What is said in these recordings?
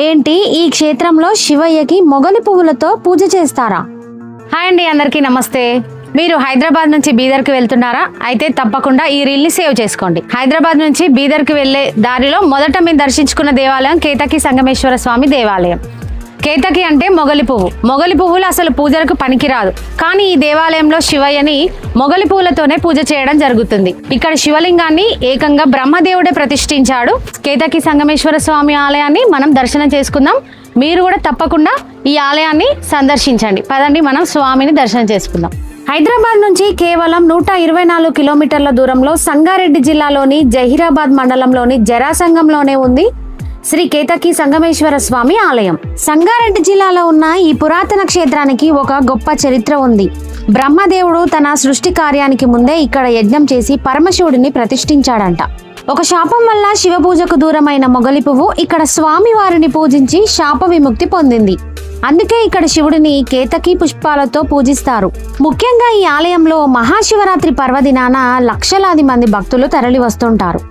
ఏంటి ఈ క్షేత్రంలో శివయ్యకి మొగలి పువ్వులతో పూజ చేస్తారా? హాయ్ అండి, అందరికీ నమస్తే. మీరు హైదరాబాద్ నుంచి బీదర్కి వెళ్తున్నారా? అయితే తప్పకుండా ఈ రీల్ని సేవ్ చేసుకోండి. హైదరాబాద్ నుంచి బీదర్కి వెళ్లే దారిలో మొదట మేము దర్శించుకున్న దేవాలయం కేతకి సంగమేశ్వర స్వామి దేవాలయం. కేతకి అంటే మొగలి పువ్వు. మొగలి పువ్వులు అసలు పూజలకు పనికిరాదు, కానీ ఈ దేవాలయంలో శివయ్యని మొగలి పువ్వులతోనే పూజ చేయడం జరుగుతుంది. ఇక్కడ శివలింగాన్ని ఏకంగా బ్రహ్మదేవుడే ప్రతిష్ఠించాడు. కేతకి సంగమేశ్వర స్వామి ఆలయాన్ని మనం దర్శనం చేసుకుందాం. మీరు కూడా తప్పకుండా ఈ ఆలయాన్ని సందర్శించండి. పదండి, మనం స్వామిని దర్శనం చేసుకుందాం. హైదరాబాద్ నుంచి కేవలం 124 కిలోమీటర్ల దూరంలో సంగారెడ్డి జిల్లాలోని జహీరాబాద్ మండలంలోని జరాసంగంలోనే ఉంది శ్రీ కేతకి సంగమేశ్వర స్వామి ఆలయం. సంగారెడ్డి జిల్లాలో ఉన్న ఈ పురాతన క్షేత్రానికి ఒక గొప్ప చరిత్ర ఉంది. బ్రహ్మదేవుడు తన సృష్టి కార్యానికి ముందే ఇక్కడ యజ్ఞం చేసి పరమశివుడిని ప్రతిష్ఠించాడంట. ఒక శాపం వల్ల శివ పూజకు దూరమైన మొగలి పువ్వు ఇక్కడ స్వామి వారిని పూజించి శాప విముక్తి పొందింది. అందుకే ఇక్కడ శివుడిని కేతకి పుష్పాలతో పూజిస్తారు. ముఖ్యంగా ఈ ఆలయంలో మహాశివరాత్రి పర్వదినాన లక్షలాది మంది భక్తులు తరలి వస్తుంటారు.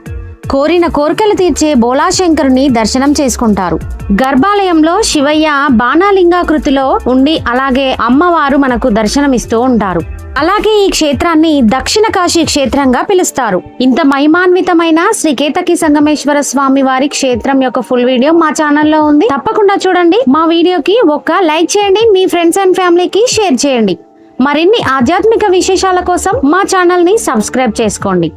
కోరిన కోరికలు తీర్చే బోలాశంకరుని దర్శనం చేసుకుంటారు. గర్భాలయంలో శివయ్య బాణాలింగాకృతిలో ఉండి అలాగే అమ్మవారు మనకు దర్శనమిస్తూ ఉంటారు. అలాగే ఈ క్షేత్రాన్ని దక్షిణ కాశీ క్షేత్రంగా పిలుస్తారు. ఇంత మహిమాన్వితమైన శ్రీ కేతకి సంగమేశ్వర స్వామి వారి క్షేత్రం యొక్క ఫుల్ వీడియో మా ఛానల్లో ఉంది. తప్పకుండా చూడండి. మా వీడియోకి ఒక లైక్ చేయండి, మీ ఫ్రెండ్స్ అండ్ ఫ్యామిలీకి షేర్ చేయండి. మరిన్ని ఆధ్యాత్మిక విశేషాల కోసం మా ఛానల్ ని సబ్స్క్రైబ్ చేసుకోండి.